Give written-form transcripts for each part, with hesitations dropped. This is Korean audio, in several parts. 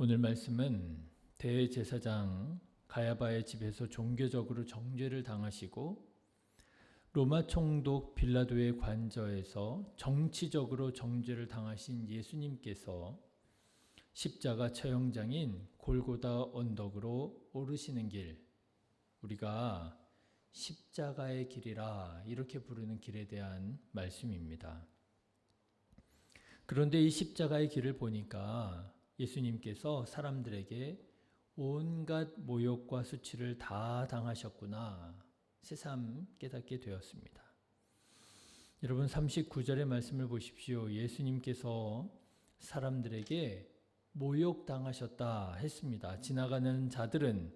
오늘 말씀은 대제사장 가야바의 집에서 종교적으로 정죄를 당하시고 로마 총독 빌라도의 관저에서 정치적으로 정죄를 당하신 예수님께서 십자가 처형장인 골고다 언덕으로 오르시는 길, 우리가 십자가의 길이라 이렇게 부르는 길에 대한 말씀입니다. 그런데 이 십자가의 길을 보니까 예수님께서 사람들에게 온갖 모욕과 수치를 다 당하셨구나 새삼 깨닫게 되었습니다. 여러분 39절의 말씀을 보십시오. 예수님께서 사람들에게 모욕당하셨다 했습니다. 지나가는 자들은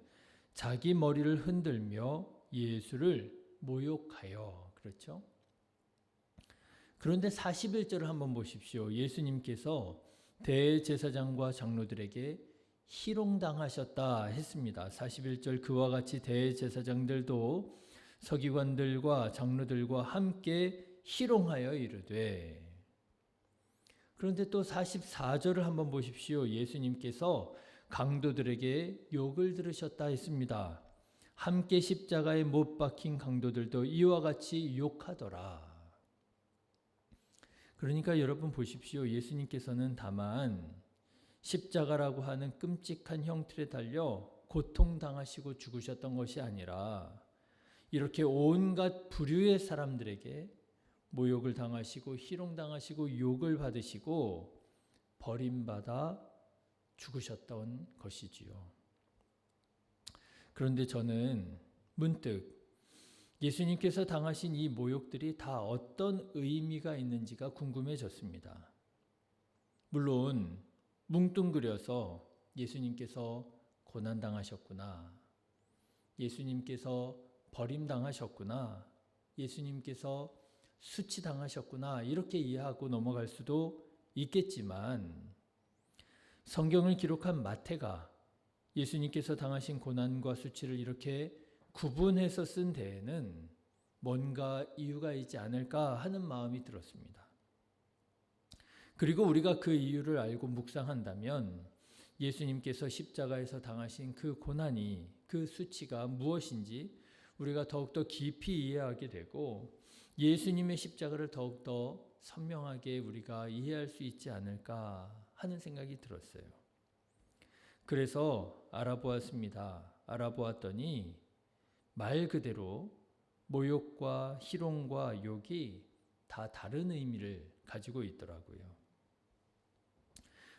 자기 머리를 흔들며 예수를 모욕하여, 그렇죠? 그런데 41절을 한번 보십시오. 예수님께서 대제사장과 장로들에게 희롱당하셨다 했습니다. 41절 그와 같이 대제사장들도 서기관들과 장로들과 함께 희롱하여 이르되. 그런데 또 44절을 한번 보십시오. 예수님께서 강도들에게 욕을 들으셨다 했습니다. 함께 십자가에 못 박힌 강도들도 이와 같이 욕하더라. 그러니까 여러분 보십시오. 예수님께서는 다만 십자가라고 하는 끔찍한 형틀에 달려 고통당하시고 죽으셨던 것이 아니라 이렇게 온갖 부류의 사람들에게 모욕을 당하시고 희롱당하시고 욕을 받으시고 버림받아 죽으셨던 것이지요. 그런데 저는 문득 예수님께서 당하신 이 모욕들이 다 어떤 의미가 있는지가 궁금해졌습니다. 물론 뭉뚱그려서 예수님께서 고난당하셨구나, 예수님께서 버림당하셨구나, 예수님께서 수치당하셨구나 이렇게 이해하고 넘어갈 수도 있겠지만 성경을 기록한 마태가 예수님께서 당하신 고난과 수치를 이렇게 구분해서 쓴 데에는 뭔가 이유가 있지 않을까 하는 마음이 들었습니다. 그리고 우리가 그 이유를 알고 묵상한다면 예수님께서 십자가에서 당하신 그 고난이, 그 수치가 무엇인지 우리가 더욱더 깊이 이해하게 되고 예수님의 십자가를 더욱더 선명하게 우리가 이해할 수 있지 않을까 하는 생각이 들었어요. 그래서 알아보았습니다. 알아보았더니 말 그대로 모욕과 희롱과 욕이 다 다른 의미를 가지고 있더라고요.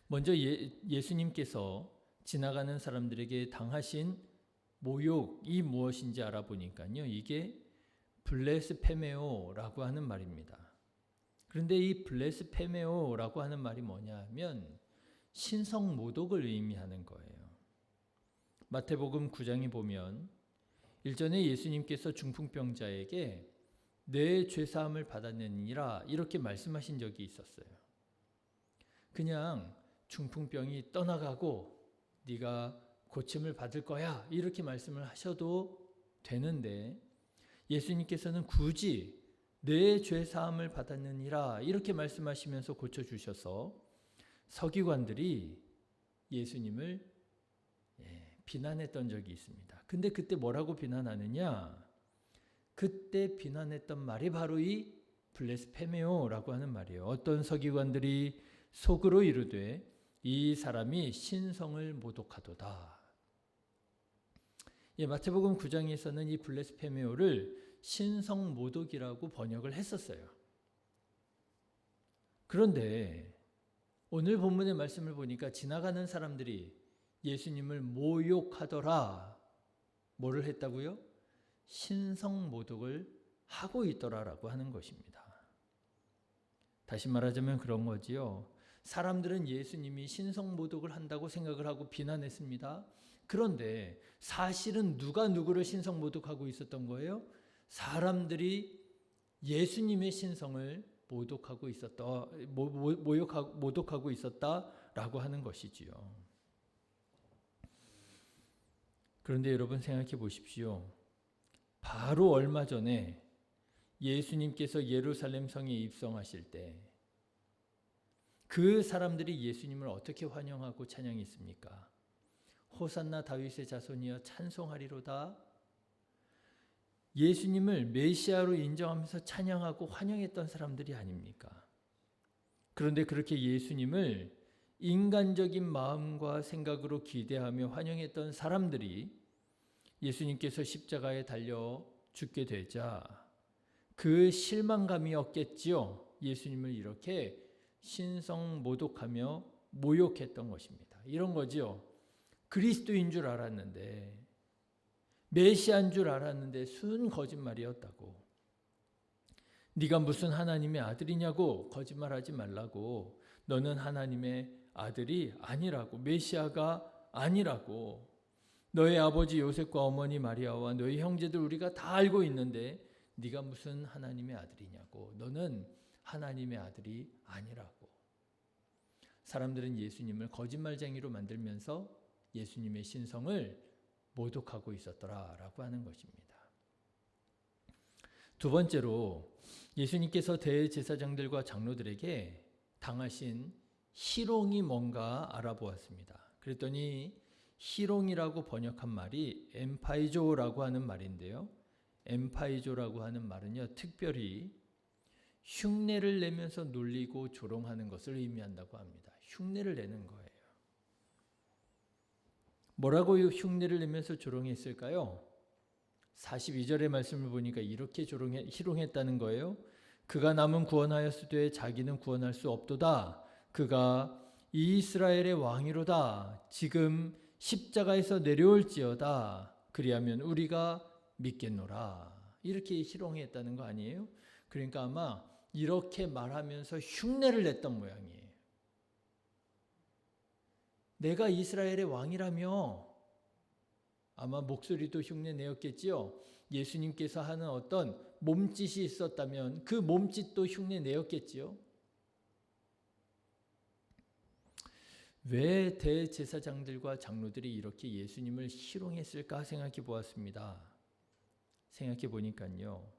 먼저 예수님께서 지나가는 사람들에게 당하신 모욕이 무엇인지 알아보니까요. 이게 블레스페메오라고 하는 말입니다. 그런데 이 블레스페메오라고 하는 말이 뭐냐 하면 신성모독을 의미하는 거예요. 마태복음 9장에 보면 일전에 예수님께서 중풍병자에게 내 죄사함을 받았느니라 이렇게 말씀하신 적이 있었어요. 그냥 중풍병이 떠나가고 네가 고침을 받을 거야 이렇게 말씀을 하셔도 되는데 예수님께서는 굳이 내 죄사함을 받았느니라 이렇게 말씀하시면서 고쳐주셔서 서기관들이 예수님을 비난했던 적이 있습니다. 근데 그때 뭐라고 비난하느냐? 그때 비난했던 말이 바로 이 블레스페메오라고 하는 말이에요. 어떤 서기관들이 속으로 이르되 이 사람이 신성을 모독하도다. 마태복음 9장에서는 이 블레스페메오를 신성 모독이라고 번역을 했었어요. 그런데 오늘 본문의 말씀을 보니까 지나가는 사람들이 예수님을 모욕하더라. 뭐를 했다고요? 신성 모독을 하고 있더라라고 하는 것입니다. 다시 말하자면 그런 거지요. 사람들은 예수님이 신성 모독을 한다고 생각을 하고 비난했습니다. 그런데 사실은 누가 누구를 신성 모독하고 있었던 거예요? 사람들이 예수님의 신성을 모독하고 있었다라고 하는 것이지요. 그런데 여러분 생각해 보십시오. 바로 얼마 전에 예수님께서 예루살렘 성에 입성하실 때 그 사람들이 예수님을 어떻게 환영하고 찬양했습니까? 호산나 다윗의 자손이여 찬송하리로다. 예수님을 메시아로 인정하면서 찬양하고 환영했던 사람들이 아닙니까? 그런데 그렇게 예수님을 인간적인 마음과 생각으로 기대하며 환영했던 사람들이 예수님께서 십자가에 달려 죽게 되자 그 실망감이었겠지요. 예수님을 이렇게 신성모독하며 모욕했던 것입니다. 이런 거지요. 그리스도인 줄 알았는데, 메시아인 줄 알았는데 순 거짓말이었다고. 네가 무슨 하나님의 아들이냐고, 거짓말하지 말라고. 너는 하나님의 아들이 아니라고, 메시아가 아니라고. 너의 아버지 요셉과 어머니 마리아와 너의 형제들 우리가 다 알고 있는데 네가 무슨 하나님의 아들이냐고. 너는 하나님의 아들이 아니라고. 사람들은 예수님을 거짓말쟁이로 만들면서 예수님의 신성을 모독하고 있었더라라고 하는 것입니다. 두 번째로 예수님께서 대제사장들과 장로들에게 당하신 희롱이 뭔가 알아보았습니다. 그랬더니 희롱이라고 번역한 말이 엠파이조라고 하는 말인데요. 엠파이조라고 하는 말은요, 특별히 흉내를 내면서 놀리고 조롱하는 것을 의미한다고 합니다. 흉내를 내는 거예요. 뭐라고 흉내를 내면서 조롱했을까요? 42절의 말씀을 보니까 이렇게 희롱했다는 거예요. 그가 남은 구원하였으되 자기는 구원할 수 없도다. 그가 이스라엘의 왕이로다. 지금 십자가에서 내려올지어다. 그리하면 우리가 믿겠노라. 이렇게 희롱했다는 거 아니에요? 그러니까 아마 이렇게 말하면서 흉내를 냈던 모양이에요. 내가 이스라엘의 왕이라며. 아마 목소리도 흉내 내었겠지요. 예수님께서 하는 어떤 몸짓이 있었다면 그 몸짓도 흉내 내었겠지요. 왜 대제사장들과 장로들이 이렇게 예수님을 희롱했을까 생각해 보았습니다. 생각해 보니까요,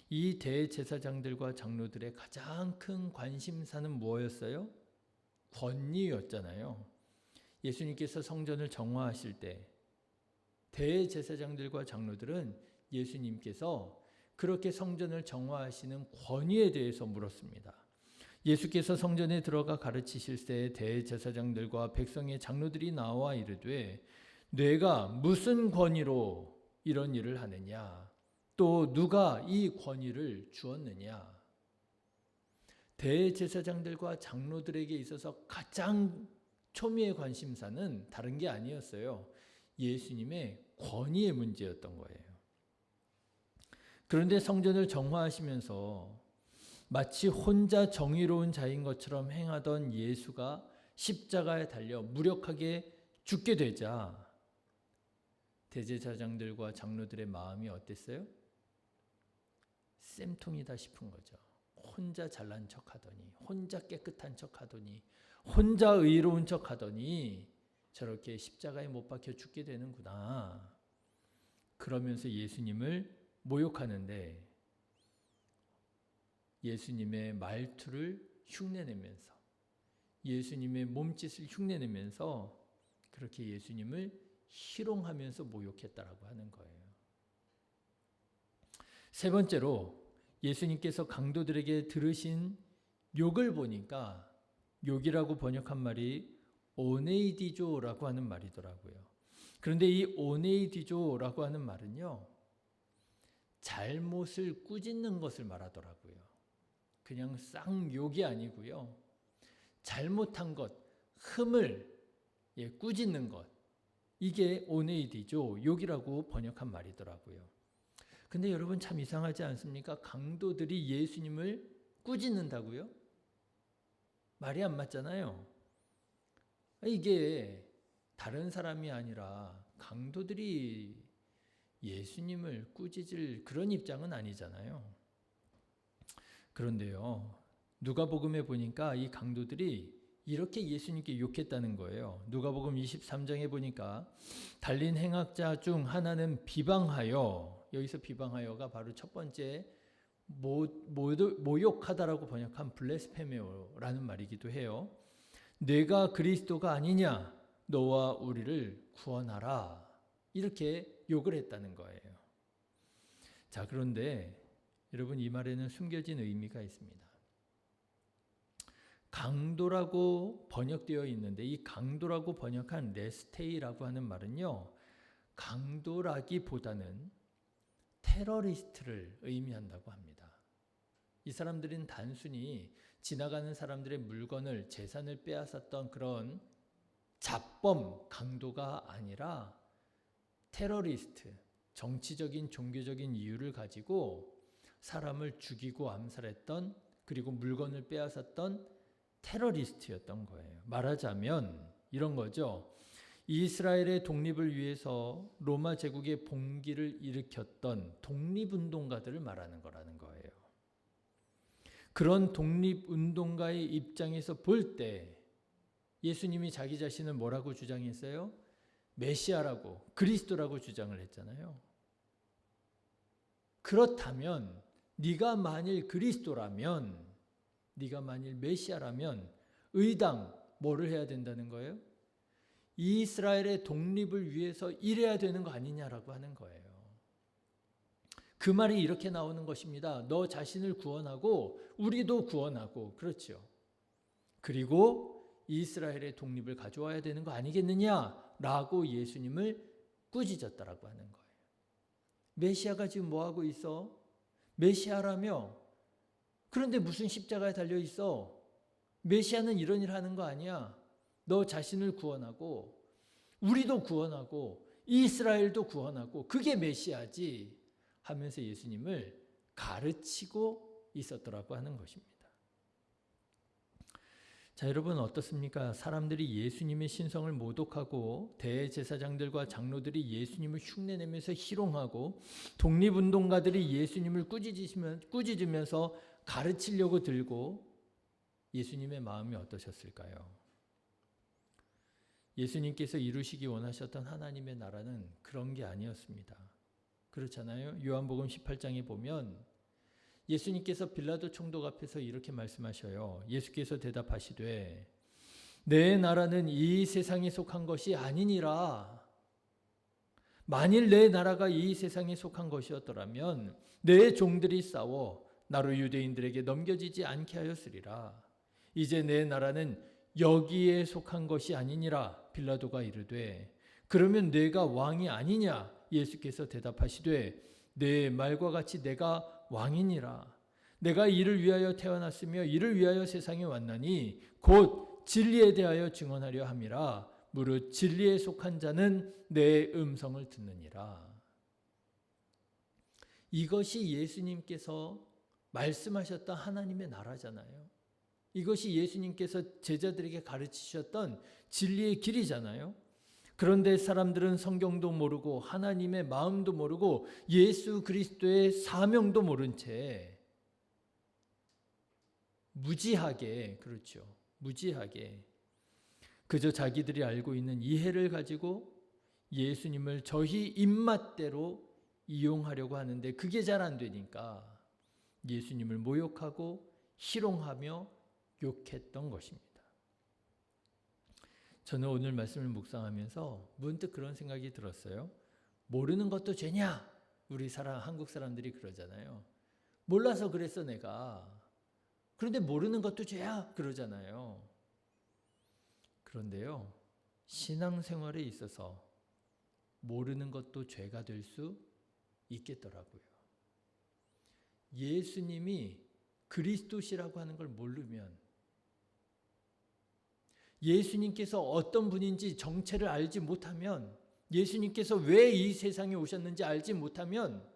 이 대제사장들과 장로들의 가장 큰 관심사는 뭐였어요? 권위였잖아요. 예수님께서 성전을 정화하실 때 대제사장들과 장로들은 예수님께서 그렇게 성전을 정화하시는 권위에 대해서 물었습니다. 예수께서 성전에 들어가 가르치실 때 대제사장들과 백성의 장로들이 나와 이르되 내가 무슨 권위로 이런 일을 하느냐? 또 누가 이 권위를 주었느냐? 대제사장들과 장로들에게 있어서 가장 초미의 관심사는 다른 게 아니었어요. 예수님의 권위의 문제였던 거예요. 그런데 성전을 정화하시면서 마치 혼자 정의로운 자인 것처럼 행하던 예수가 십자가에 달려 무력하게 죽게 되자 대제사장들과 장로들의 마음이 어땠어요? 쌤통이다 싶은 거죠. 혼자 잘난 척하더니, 혼자 깨끗한 척하더니, 혼자 의로운 척하더니 저렇게 십자가에 못 박혀 죽게 되는구나. 그러면서 예수님을 모욕하는데 예수님의 말투를 흉내내면서 예수님의 몸짓을 흉내내면서 그렇게 예수님을 희롱하면서 모욕했다라고 하는 거예요. 세 번째로 예수님께서 강도들에게 들으신 욕을 보니까 욕이라고 번역한 말이 오네이디조라고 하는 말이더라고요. 그런데 이 오네이디조라고 하는 말은요, 잘못을 꾸짖는 것을 말하더라고요. 그냥 쌍욕이 아니고요, 잘못한 것, 흠을 꾸짖는 것, 이게 오네이디조, 욕이라고 번역한 말이더라고요. 근데 여러분 참 이상하지 않습니까? 강도들이 예수님을 꾸짖는다고요? 말이 안 맞잖아요. 이게 다른 사람이 아니라 강도들이 예수님을 꾸짖을 그런 입장은 아니잖아요. 그런데요, 누가복음에 보니까 이 강도들이 이렇게 예수님께 욕했다는 거예요. 누가복음 23장에 보니까 달린 행악자 중 하나는 비방하여, 여기서 비방하여가 바로 첫 번째 모욕하다라고 번역한 블레스페메오라는 말이기도 해요. 내가 그리스도가 아니냐? 너와 우리를 구원하라. 이렇게 욕을 했다는 거예요. 자, 그런데 여러분, 이 말에는 숨겨진 의미가 있습니다. 강도라고 번역되어 있는데 이 강도라고 번역한 레스테이라고 하는 말은요, 강도라기보다는 테러리스트를 의미한다고 합니다. 이 사람들은 단순히 지나가는 사람들의 물건을, 재산을 빼앗았던 그런 잡범 강도가 아니라 테러리스트, 정치적인 종교적인 이유를 가지고 사람을 죽이고 암살했던, 그리고 물건을 빼앗았던 테러리스트였던 거예요. 말하자면 이런 거죠. 이스라엘의 독립을 위해서 로마 제국의 봉기를 일으켰던 독립운동가들을 말하는 거라는 거예요. 그런 독립운동가의 입장에서 볼 때 예수님이 자기 자신을 뭐라고 주장했어요? 메시아라고, 그리스도라고 주장을 했잖아요. 그렇다면 네가 만일 그리스도라면, 네가 만일 메시아라면 의당 뭐를 해야 된다는 거예요? 이스라엘의 독립을 위해서 일해야 되는 거 아니냐라고 하는 거예요. 그 말이 이렇게 나오는 것입니다. 너 자신을 구원하고 우리도 구원하고, 그렇죠. 그리고 이스라엘의 독립을 가져와야 되는 거 아니겠느냐라고 예수님을 꾸짖었다라고 하는 거예요. 메시아가 지금 뭐하고 있어? 메시아라며? 그런데 무슨 십자가에 달려 있어? 메시아는 이런 일 하는 거 아니야? 너 자신을 구원하고 우리도 구원하고 이스라엘도 구원하고 그게 메시아지 하면서 예수님을 가르치고 있었더라고 하는 것입니다. 자, 여러분 어떻습니까? 사람들이 예수님의 신성을 모독하고 대제사장들과 장로들이 예수님을 흉내내면서 희롱하고 독립운동가들이 예수님을 꾸짖으면서 가르치려고 들고, 예수님의 마음이 어떠셨을까요? 예수님께서 이루시기 원하셨던 하나님의 나라는 그런 게 아니었습니다. 그렇잖아요. 요한복음 18장에 보면 예수님께서 빌라도 총독 앞에서 이렇게 말씀하셔요. 예수께서 대답하시되 내 나라는 이 세상에 속한 것이 아니니라. 만일 내 나라가 이 세상에 속한 것이었더라면 내 종들이 싸워 나로 유대인들에게 넘겨지지 않게 하였으리라. 이제 내 나라는 여기에 속한 것이 아니니라. 빌라도가 이르되 그러면 내가 왕이 아니냐? 예수께서 대답하시되 내 말과 같이 내가 왕이니라. 내가 이를 위하여 태어났으며 이를 위하여 세상에 왔나니 곧 진리에 대하여 증언하려 함이라. 무릇 진리에 속한 자는 내 음성을 듣느니라. 이것이 예수님께서 말씀하셨던 하나님의 나라잖아요. 이것이 예수님께서 제자들에게 가르치셨던 진리의 길이잖아요. 그런데 사람들은 성경도 모르고 하나님의 마음도 모르고 예수 그리스도의 사명도 모른 채 무지하게, 그렇죠, 무지하게 그저 자기들이 알고 있는 이해를 가지고 예수님을 저희 입맛대로 이용하려고 하는데 그게 잘 안 되니까 예수님을 모욕하고 희롱하며 욕했던 것입니다. 저는 오늘 말씀을 묵상하면서 문득 그런 생각이 들었어요. 모르는 것도 죄냐? 우리 한국 사람들이 그러잖아요. 몰라서 그랬어 내가. 그런데 모르는 것도 죄야? 그러잖아요. 그런데요, 신앙생활에 있어서 모르는 것도 죄가 될 수 있겠더라고요. 예수님이 그리스도시라고 하는 걸 모르면, 예수님께서 어떤 분인지 정체를 알지 못하면, 예수님께서 왜 이 세상에 오셨는지 알지 못하면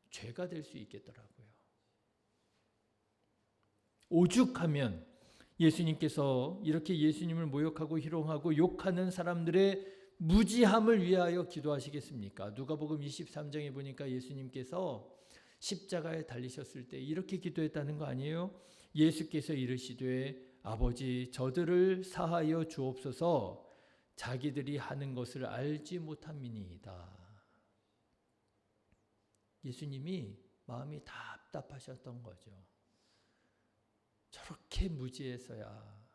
죄가 될 수 있겠더라고요. 오죽하면 예수님께서 이렇게 예수님을 모욕하고 희롱하고 욕하는 사람들의 무지함을 위하여 기도하시겠습니까? 누가복음 23장에 보니까 예수님께서 십자가에 달리셨을 때 이렇게 기도했다는 거 아니에요? 예수께서 이르시되 아버지 저들을 사하여 주옵소서 자기들이 하는 것을 알지 못함이니이다. 예수님이 마음이 다 답답하셨던 거죠. 저렇게 무지해서야,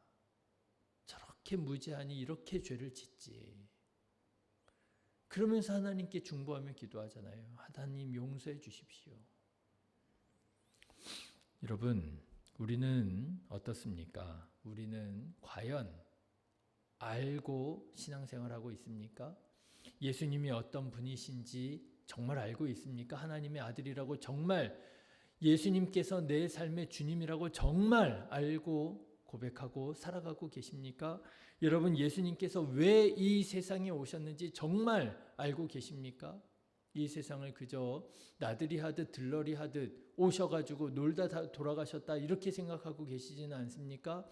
저렇게 무지하니 이렇게 죄를 짓지. 그러면서 하나님께 중보하며 기도하잖아요. 하나님 용서해 주십시오. 여러분, 우리는 어떻습니까? 우리는 과연 알고 신앙생활하고 있습니까? 예수님이 어떤 분이신지 정말 알고 있습니까? 하나님의 아들이라고 정말, 예수님께서 내 삶의 주님이라고 정말 알고 고백하고 살아가고 계십니까? 여러분, 예수님께서 왜 이 세상에 오셨는지 정말 알고 계십니까? 이 세상을 그저 나들이 하듯 들러리 하듯 오셔가지고 놀다 돌아가셨다 이렇게 생각하고 계시지는 않습니까?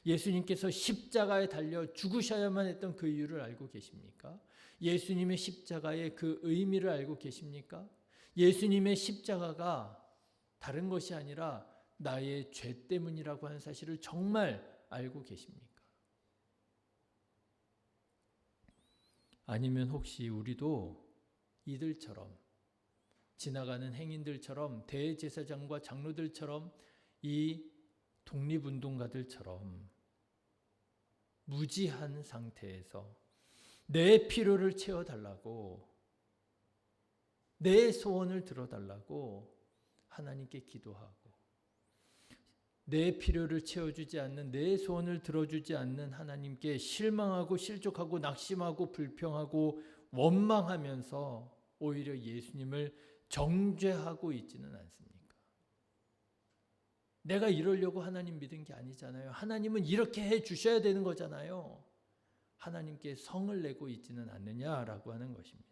예수님께서 십자가에 달려 죽으셔야만 했던 그 이유를 알고 계십니까? 예수님의 십자가의 그 의미를 알고 계십니까? 예수님의 십자가가 다른 것이 아니라 나의 죄 때문이라고 하는 사실을 정말 알고 계십니까? 아니면 혹시 우리도 이들처럼, 지나가는 행인들처럼, 대제사장과 장로들처럼, 이 독립운동가들처럼 무지한 상태에서 내 필요를 채워달라고, 내 소원을 들어달라고 하나님께 기도하고, 내 필요를 채워주지 않는, 내 소원을 들어주지 않는 하나님께 실망하고 실족하고 낙심하고 불평하고 원망하면서 오히려 예수님을 정죄하고 있지는 않습니까? 내가 이러려고 하나님 믿은 게 아니잖아요. 하나님은 이렇게 해 주셔야 되는 거잖아요. 하나님께 성을 내고 있지는 않느냐라고 하는 것입니다.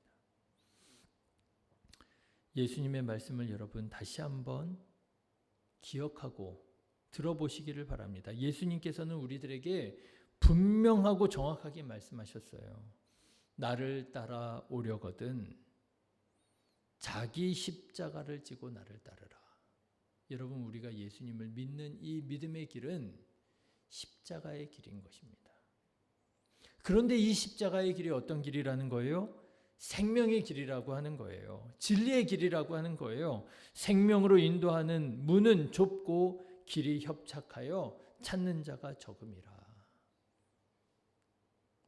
예수님의 말씀을 여러분 다시 한번 기억하고 들어보시기를 바랍니다. 예수님께서는 우리들에게 분명하고 정확하게 말씀하셨어요. 나를 따라오려거든 자기 십자가를 지고 나를 따르라. 여러분, 우리가 예수님을 믿는 이 믿음의 길은 십자가의 길인 것입니다. 그런데 이 십자가의 길이 어떤 길이라는 거예요? 생명의 길이라고 하는 거예요. 진리의 길이라고 하는 거예요. 생명으로 인도하는 문은 좁고 길이 협착하여 찾는 자가 적음이라.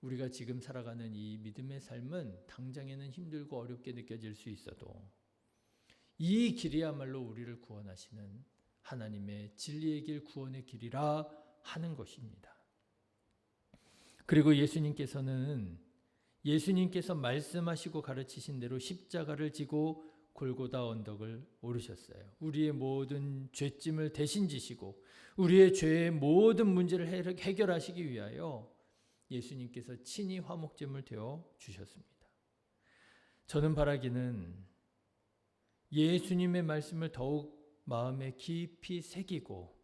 우리가 지금 살아가는 이 믿음의 삶은 당장에는 힘들고 어렵게 느껴질 수 있어도 이 길이야말로 우리를 구원하시는 하나님의 진리의 길, 구원의 길이라 하는 것입니다. 그리고 예수님께서 말씀하시고 가르치신 대로 십자가를 지고 골고다 언덕을 오르셨어요. 우리의 모든 죄짐을 대신 지시고 우리의 죄의 모든 문제를 해결하시기 위하여 예수님께서 친히 화목제물 되어 주셨습니다. 저는 바라기는 예수님의 말씀을 더욱 마음에 깊이 새기고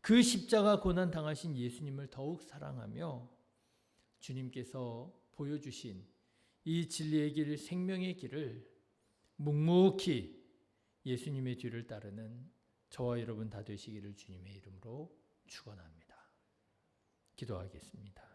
그 십자가 고난 당하신 예수님을 더욱 사랑하며 주님께서 보여주신 이 진리의 길, 생명의 길을 묵묵히 예수님의 뒤를 따르는 저와 여러분 다 되시기를 주님의 이름으로 축원합니다. 기도하겠습니다.